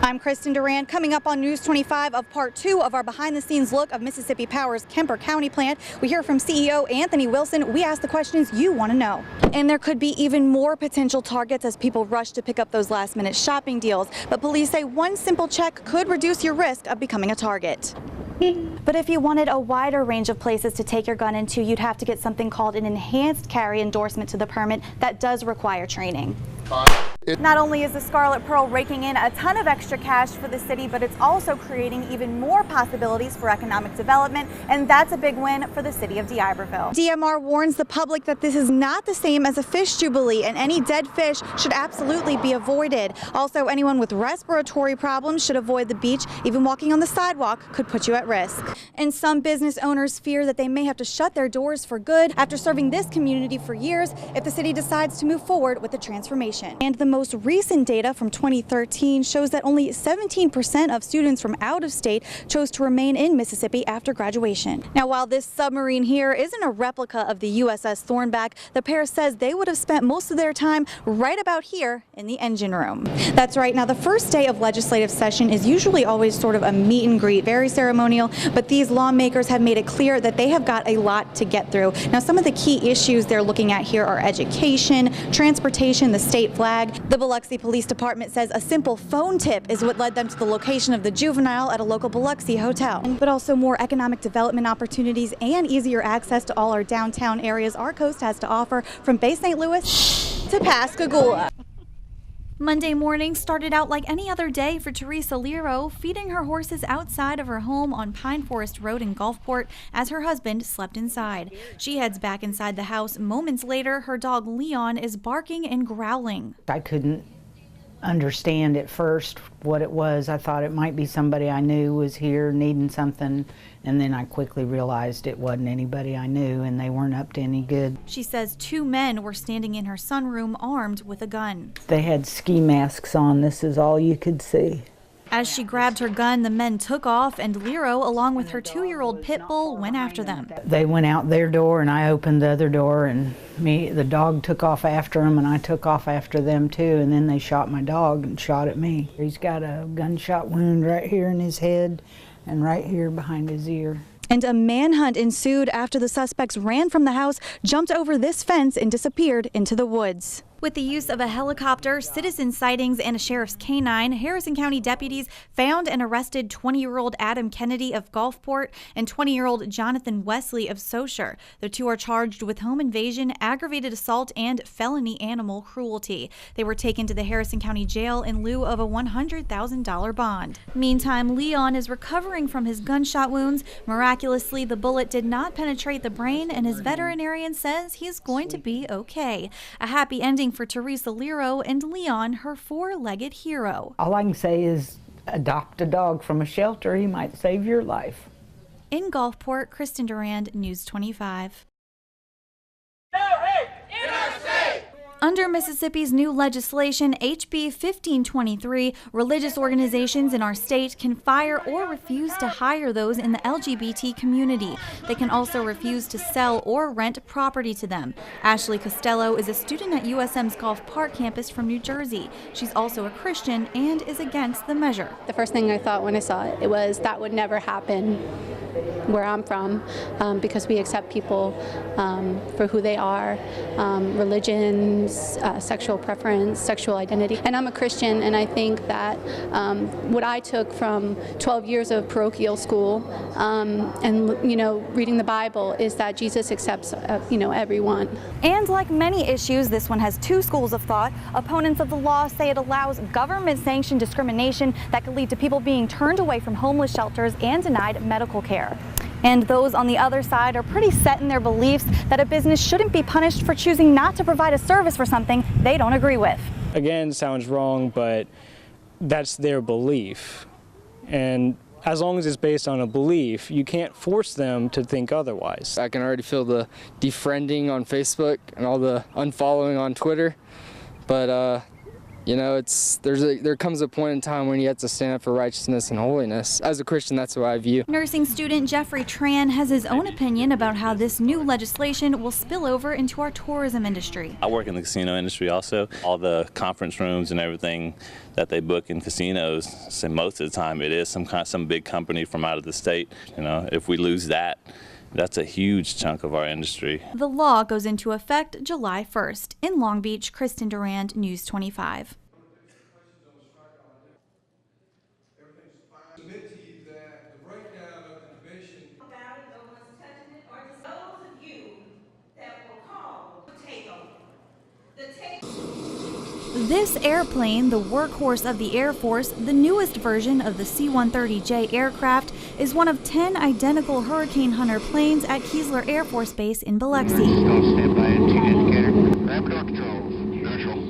I'm Kristen Durand. Coming up on News 25 of part 2 of our behind-the-scenes look of Mississippi Power's Kemper County plant. We hear from CEO Anthony Wilson. We ask the questions you want to know. And there could be even more potential targets as people rush to pick up those last-minute shopping deals. But police say one simple check could reduce your risk of becoming a target. But if you wanted a wider range of places to take your gun into, you'd have to get something called an enhanced carry endorsement to the permit that does require training. Not only is the Scarlet Pearl raking in a ton of extra cash for the city, but it's also creating even more possibilities for economic development, and that's a big win for the city of D'Iberville. DMR warns the public that this is not the same as a fish jubilee, and any dead fish should absolutely be avoided. Also, anyone with respiratory problems should avoid the beach. Even walking on the sidewalk could put you at risk. And some business owners fear that they may have to shut their doors for good after serving this community for years if the city decides to move forward with the transformation. And the most recent data from 2013 shows that only 17% of students from out of state chose to remain in Mississippi after graduation. Now, while this submarine here isn't a replica of the USS Thornback, the pair says they would have spent most of their time right about here in the engine room. That's right. Now, the first day of legislative session is usually always sort of a meet and greet, very ceremonial, but these lawmakers have made it clear that they have got a lot to get through. Now, some of the key issues they're looking at here are education, transportation, the state flag. The Biloxi Police Department says a simple phone tip is what led them to the location of the juvenile at a local Biloxi hotel. But also more economic development opportunities and easier access to all our downtown areas our coast has to offer, from Bay St. Louis to Pascagoula. Monday morning started out like any other day for Teresa Lero, feeding her horses outside of her home on Pine Forest Road in Gulfport as her husband slept inside. She heads back inside the house. Moments later, her dog Leon is barking and growling. I couldn't understand at first what it was. I thought it might be somebody I knew was here needing something, and then I quickly realized it wasn't anybody I knew, and they weren't up to any good. She says 2 men were standing in her sunroom armed with a gun. They had ski masks on. This is all you could see. As she grabbed her gun, the men took off, and Lero, along with her 2-year-old pit bull, went after them. They went out their door, and I opened the other door, and the dog took off after them, and I took off after them too, and then they shot my dog and shot at me. He's got a gunshot wound right here in his head and right here behind his ear. And a manhunt ensued after the suspects ran from the house, jumped over this fence, and disappeared into the woods. With the use of a helicopter, citizen sightings, and a sheriff's canine, Harrison County deputies found and arrested 20-year-old Adam Kennedy of Gulfport and 20-year-old Jonathan Wesley of Saussure. The 2 are charged with home invasion, aggravated assault, and felony animal cruelty. They were taken to the Harrison County Jail in lieu of a $100,000 bond. Meantime, Leon is recovering from his gunshot wounds. Miraculously, the bullet did not penetrate the brain, and his veterinarian says he's going to be okay. A happy ending for Teresa Lero and Leon, her 4-legged hero. All I can say is adopt a dog from a shelter. He might save your life. In Gulfport, Kristen Durand, News 25. Under Mississippi's new legislation, HB 1523, religious organizations in our state can fire or refuse to hire those in the LGBT community. They can also refuse to sell or rent property to them. Ashley Costello is a student at USM's Golf Park campus from New Jersey. She's also a Christian and is against the measure. The first thing I thought when I saw it was that would never happen where I'm from, because we accept people for who they are, religions, sexual preference, sexual identity. And I'm a Christian, and I think that what I took from 12 years of parochial school and reading the Bible is that Jesus accepts everyone. And like many issues, this one has 2 schools of thought. Opponents of the law say it allows government-sanctioned discrimination that could lead to people being turned away from homeless shelters and denied medical care. And those on the other side are pretty set in their beliefs that a business shouldn't be punished for choosing not to provide a service for something they don't agree with. Again, sounds wrong, but that's their belief. And as long as it's based on a belief, you can't force them to think otherwise. I can already feel the defriending on Facebook and all the unfollowing on Twitter, but You know, there comes a point in time when you have to stand up for righteousness and holiness. As a Christian, that's what I view. Nursing student Jeffrey Tran has his own opinion about how this new legislation will spill over into our tourism industry. I work in the casino industry also. All the conference rooms and everything that they book in casinos, so most of the time it is some big company from out of the state. You know, if we lose that, that's a huge chunk of our industry. The law goes into effect July 1st. In Long Beach, Kristen Durand, News 25. This airplane, the workhorse of the Air Force, the newest version of the C-130J aircraft, is one of 10 identical Hurricane Hunter planes at Keesler Air Force Base in Biloxi.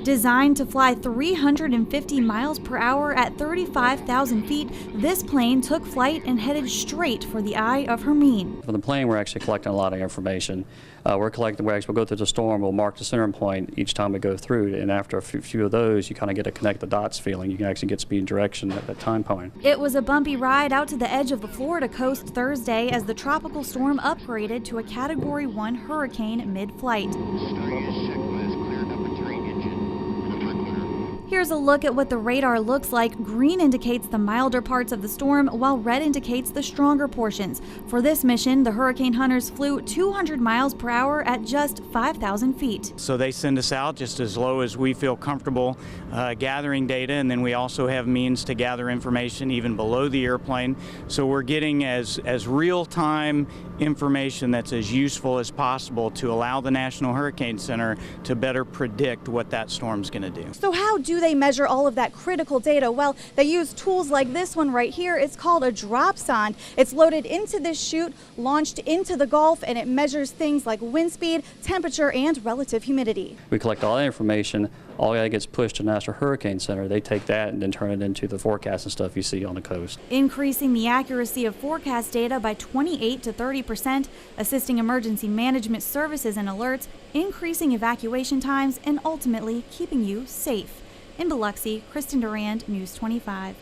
Designed to fly 350 miles per hour at 35,000 feet, this plane took flight and headed straight for the Eye of Hermine. For the plane, we're actually collecting a lot of information. We'll go through the storm, we'll mark the center point each time we go through, and after a few of those, you kind of get a connect the dots feeling. You can actually get speed and direction at that time point. It was a bumpy ride out to the edge of the Florida coast Thursday as the tropical storm upgraded to a Category 1 hurricane mid-flight. Here's a look at what the radar looks like. Green indicates the milder parts of the storm, while red indicates the stronger portions. For this mission, the Hurricane Hunters flew 200 miles per hour at just 5,000 feet. So they send us out just as low as we feel comfortable gathering data, and then we also have means to gather information even below the airplane. So we're getting as real-time information that's as useful as possible to allow the National Hurricane Center to better predict what that storm's going to do. So how do they measure all of that critical data? Well, they use tools like this one right here. It's called a dropsonde. It's loaded into this chute, launched into the Gulf, and it measures things like wind speed, temperature, and relative humidity. We collect all that information. All that gets pushed to the National Hurricane Center. They take that and then turn it into the forecast and stuff you see on the coast. Increasing the accuracy of forecast data by 28 to 30%, assisting emergency management services and alerts, increasing evacuation times, and ultimately keeping you safe. In Biloxi, Kristen Durand, News 25.